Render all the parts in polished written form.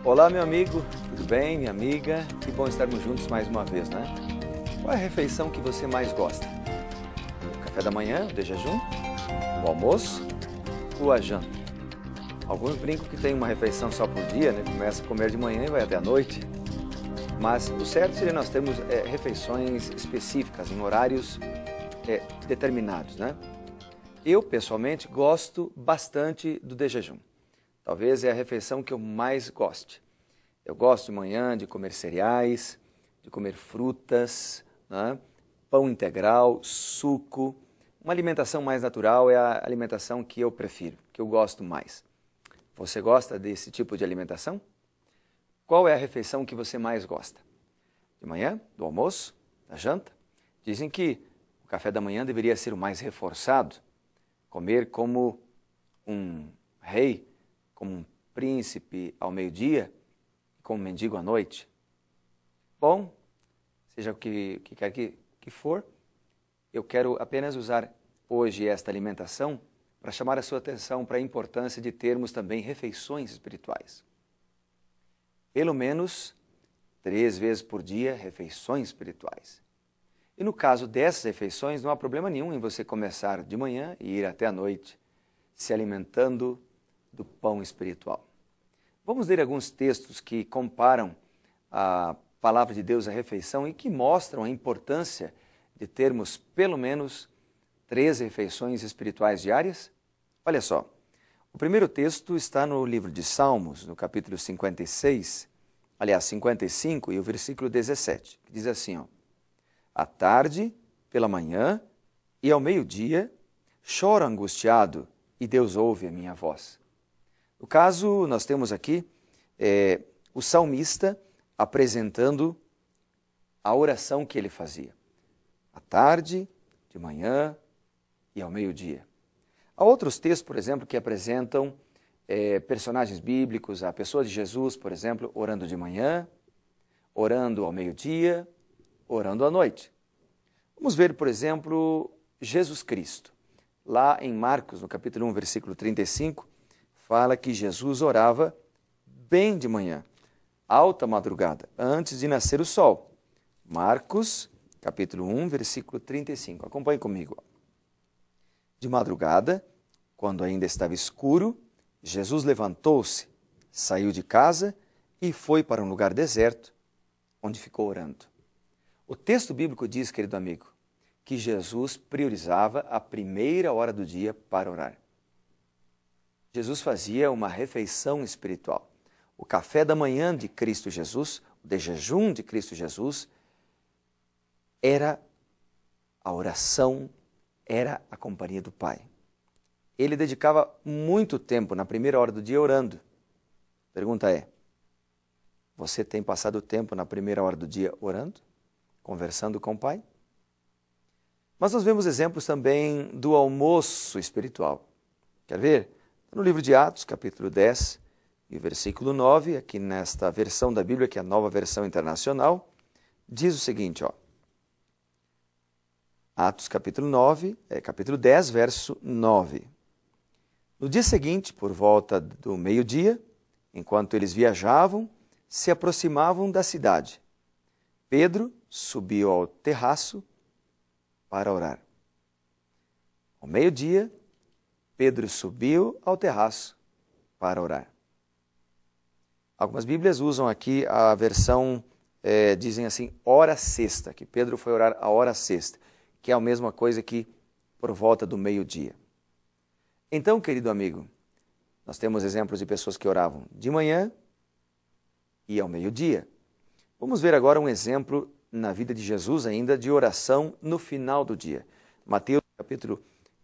Olá, meu amigo, tudo bem, minha amiga? Que bom estarmos juntos mais uma vez, né? Qual é a refeição que você mais gosta? O café da manhã, o de jejum? O almoço? Ou a janta? Alguns brincam que tem uma refeição só por dia, né? Começa a comer de manhã e vai até a noite. Mas o certo seria nós termos refeições específicas, em horários determinados, né? Eu, pessoalmente, gosto bastante do de jejum. Talvez é a refeição que eu mais goste. Eu gosto de manhã de comer cereais, de comer frutas, né? Pão integral, suco. Uma alimentação mais natural é a alimentação que eu prefiro, que eu gosto mais. Você gosta desse tipo de alimentação? Qual é a refeição que você mais gosta? De manhã, do almoço, da janta? Dizem que o café da manhã deveria ser o mais reforçado, comer como um rei, como um príncipe ao meio-dia, como um mendigo à noite. Bom, seja o que quer que for, eu quero apenas usar hoje esta alimentação para chamar a sua atenção para a importância de termos também refeições espirituais. Pelo menos 3 vezes por dia, refeições espirituais. E no caso dessas refeições, não há problema nenhum em você começar de manhã e ir até a noite, se alimentando do pão espiritual. Vamos ler alguns textos que comparam a palavra de Deus à refeição e que mostram a importância de termos pelo menos 3 refeições espirituais diárias? Olha só, o primeiro texto está no livro de Salmos, no capítulo 55, e o versículo 17, que diz assim, ó: à tarde, pela manhã e ao meio-dia, choro angustiado e Deus ouve a minha voz. No caso, nós temos aqui o salmista apresentando a oração que ele fazia. À tarde, de manhã e ao meio-dia. Há outros textos, por exemplo, que apresentam personagens bíblicos, a pessoa de Jesus, por exemplo, orando de manhã, orando ao meio-dia, orando à noite. Vamos ver, por exemplo, Jesus Cristo. Lá em Marcos, no capítulo 1, versículo 35, fala que Jesus orava bem de manhã, alta madrugada, antes de nascer o sol. Marcos, capítulo 1, versículo 35. Acompanhe comigo. De madrugada, quando ainda estava escuro, Jesus levantou-se, saiu de casa e foi para um lugar deserto, onde ficou orando. O texto bíblico diz, querido amigo, que Jesus priorizava a primeira hora do dia para orar. Jesus fazia uma refeição espiritual. O café da manhã de Cristo Jesus, o de jejum de Cristo Jesus, era a oração, era a companhia do Pai. Ele dedicava muito tempo na primeira hora do dia orando. A pergunta é, você tem passado tempo na primeira hora do dia orando? Conversando com o Pai? Mas nós vemos exemplos também do almoço espiritual. Quer ver? No livro de Atos, capítulo 10, e versículo 9, aqui nesta versão da Bíblia, que é a Nova Versão Internacional, diz o seguinte, ó. Atos, capítulo 10, verso 9. No dia seguinte, por volta do meio-dia, enquanto eles viajavam, se aproximavam da cidade. Pedro subiu ao terraço para orar. Ao meio-dia, Pedro subiu ao terraço para orar. Algumas Bíblias usam aqui a versão, dizem assim, hora sexta, que Pedro foi orar a hora sexta, que é a mesma coisa que por volta do meio-dia. Então, querido amigo, nós temos exemplos de pessoas que oravam de manhã e ao meio-dia. Vamos ver agora um exemplo na vida de Jesus ainda de oração no final do dia. Mateus capítulo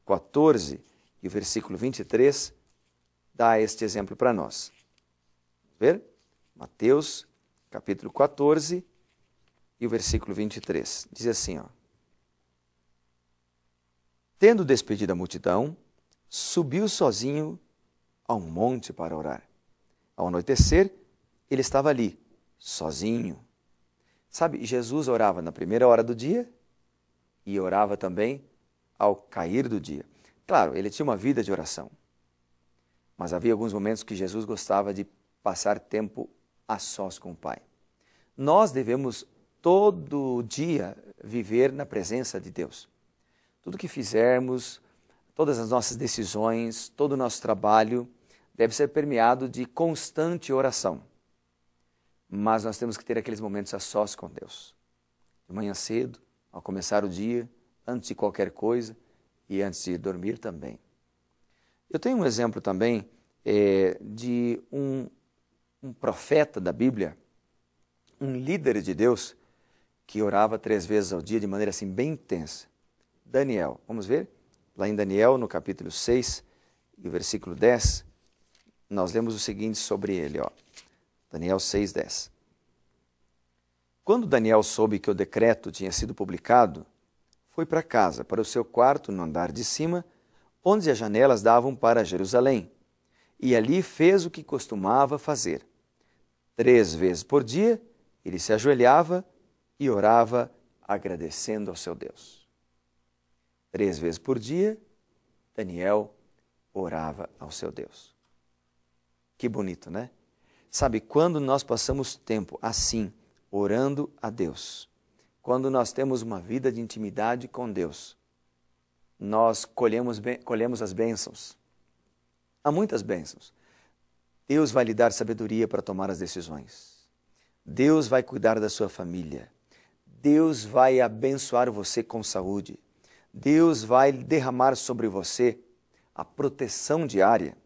14 e o versículo 23 dá este exemplo para nós. Ver? Mateus, capítulo 14 e o versículo 23. Diz assim, ó. Tendo despedido a multidão, subiu sozinho a um monte para orar. Ao anoitecer, ele estava ali, sozinho. Sabe, Jesus orava na primeira hora do dia e orava também ao cair do dia. Claro, ele tinha uma vida de oração, mas havia alguns momentos que Jesus gostava de passar tempo a sós com o Pai. Nós devemos todo dia viver na presença de Deus. Tudo que fizermos, todas as nossas decisões, todo o nosso trabalho deve ser permeado de constante oração. Mas nós temos que ter aqueles momentos a sós com Deus. De manhã cedo, ao começar o dia, antes de qualquer coisa e antes de dormir também. Eu tenho um exemplo também de um profeta da Bíblia, um líder de Deus, que orava 3 vezes ao dia de maneira assim bem intensa. Daniel, vamos ver? Lá em Daniel, no capítulo 6, e o versículo 10, nós lemos o seguinte sobre ele, ó. Daniel 6:10. Quando Daniel soube que o decreto tinha sido publicado, foi para casa, para o seu quarto no andar de cima, onde as janelas davam para Jerusalém, e ali fez o que costumava fazer. 3 vezes por dia, ele se ajoelhava e orava agradecendo ao seu Deus. 3 vezes por dia, Daniel orava ao seu Deus. Que bonito, né? Sabe, quando nós passamos tempo assim, orando a Deus, quando nós temos uma vida de intimidade com Deus, nós colhemos as bênçãos. Há muitas bênçãos. Deus vai lhe dar sabedoria para tomar as decisões. Deus vai cuidar da sua família. Deus vai abençoar você com saúde. Deus vai derramar sobre você a proteção diária.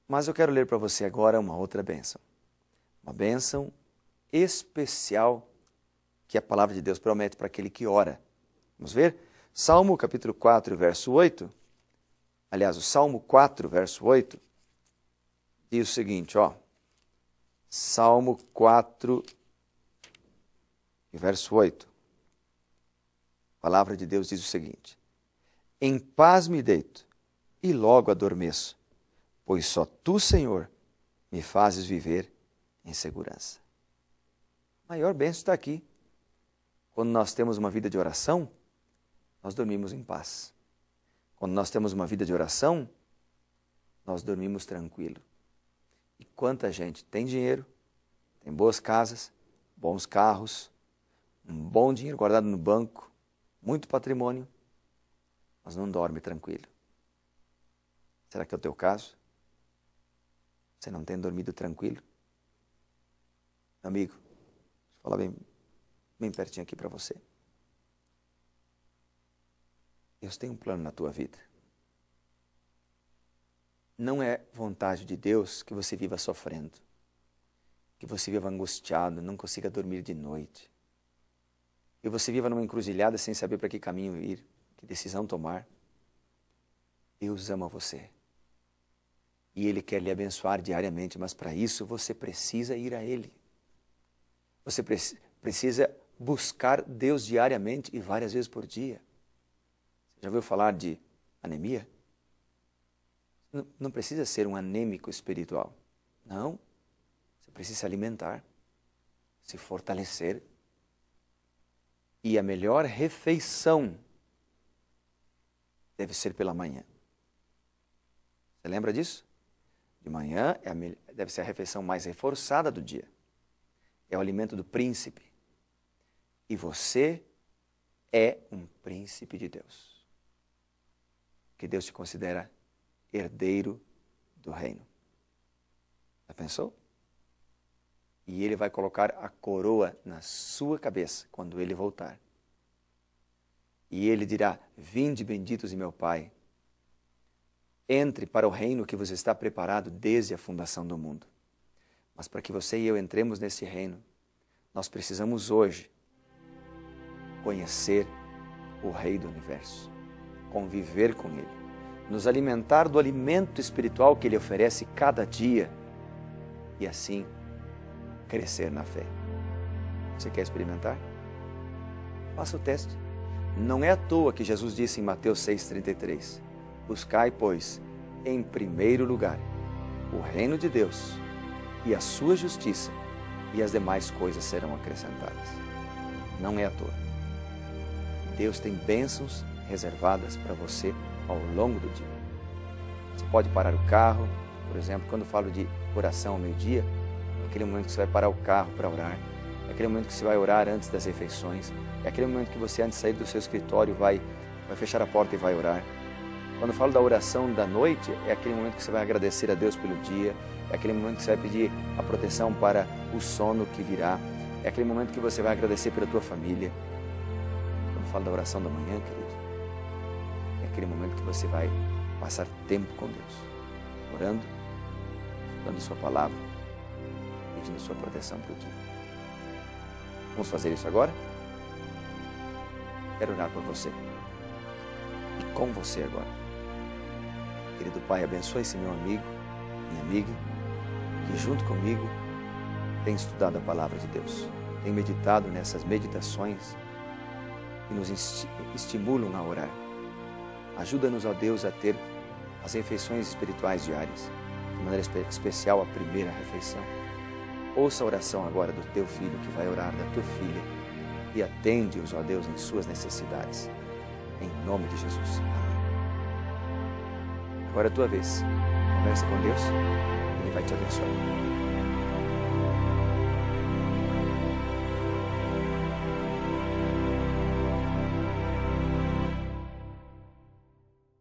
Mas eu quero ler para você agora uma outra bênção. Uma bênção especial que a palavra de Deus promete para aquele que ora. Vamos ver? Salmo capítulo 4, verso 8. Aliás, o Salmo 4, verso 8, diz o seguinte, ó. Salmo 4, verso 8. A palavra de Deus diz o seguinte: em paz me deito e logo adormeço, pois só tu, Senhor, me fazes viver em segurança. A maior bênção está aqui. Quando nós temos uma vida de oração, nós dormimos em paz. Quando nós temos uma vida de oração, nós dormimos tranquilo. E quanta gente tem dinheiro, tem boas casas, bons carros, um bom dinheiro guardado no banco, muito patrimônio, mas não dorme tranquilo. Será que é o teu caso? Você não tem dormido tranquilo? Amigo, deixa eu falar bem pertinho aqui para você. Deus tem um plano na tua vida. Não é vontade de Deus que você viva sofrendo, que você viva angustiado, não consiga dormir de noite, que você viva numa encruzilhada sem saber para que caminho ir, que decisão tomar. Deus ama você. E Ele quer lhe abençoar diariamente, mas para isso você precisa ir a Ele. Você precisa buscar Deus diariamente e várias vezes por dia. Você já ouviu falar de anemia? Não precisa ser um anêmico espiritual. Não. Você precisa se alimentar, se fortalecer. E a melhor refeição deve ser pela manhã. Você lembra disso? De manhã deve ser a refeição mais reforçada do dia. É o alimento do príncipe. E você é um príncipe de Deus. Que Deus te considera herdeiro do reino. Já pensou? E Ele vai colocar a coroa na sua cabeça quando Ele voltar. E Ele dirá: vinde benditos de meu Pai. Entre para o reino que você está preparado desde a fundação do mundo. Mas para que você e eu entremos nesse reino, nós precisamos hoje conhecer o Rei do Universo, conviver com Ele. nos alimentar do alimento espiritual que Ele oferece cada dia e assim crescer na fé. Você quer experimentar? Faça o teste. Não é à toa que Jesus disse em Mateus 6,33: buscai, pois, em primeiro lugar o reino de Deus e a sua justiça, e as demais coisas serão acrescentadas. Não é à toa. Deus tem bênçãos reservadas para você ao longo do dia. Você pode parar o carro, por exemplo, quando eu falo de oração ao meio-dia, é aquele momento que você vai parar o carro para orar, é aquele momento que você vai orar antes das refeições, é aquele momento que você, antes de sair do seu escritório, vai fechar a porta e vai orar. Quando eu falo da oração da noite, é aquele momento que você vai agradecer a Deus pelo dia, é aquele momento que você vai pedir a proteção para o sono que virá, é aquele momento que você vai agradecer pela tua família. Quando eu falo da oração da manhã, querido, é aquele momento que você vai passar tempo com Deus, orando, dando sua palavra, pedindo sua proteção para o dia. Vamos fazer isso agora? Quero orar por você e com você agora. Querido Pai, abençoe esse meu amigo, minha amiga, que junto comigo tem estudado a palavra de Deus, tem meditado nessas meditações que nos estimulam a orar. Ajuda-nos, ó Deus, a ter as refeições espirituais diárias, de maneira especial a primeira refeição. Ouça a oração agora do teu filho que vai orar, da tua filha, e atende-os, ó Deus, em suas necessidades. Em nome de Jesus. Amém. Agora é a tua vez. Conversa com Deus, Ele vai te abençoar.